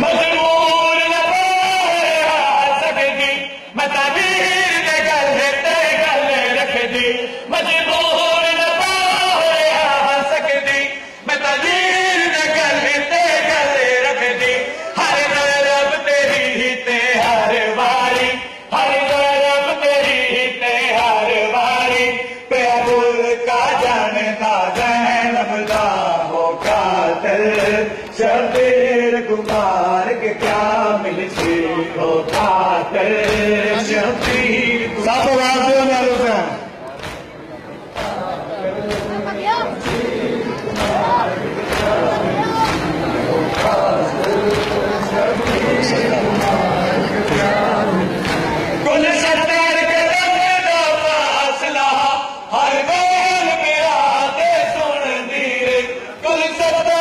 मजबूर न सकदी मैं ताबीर दे गल ते गल रखदी मजबूर न सकदी मैं ताबीर दे गल ते गल रखदी हर रब तेरी ते हर वारी हर रब तेरी ते हर वारी प्यार का जानता ज़ैनब दा हो कातिल शबीर कुमार के क्या मिलती हो कातिल शबीर सब आवाज दो मेरे से कुल सत्तर कदम दा फासला हर गोल मेरा ते सुन दी कुल सत्तर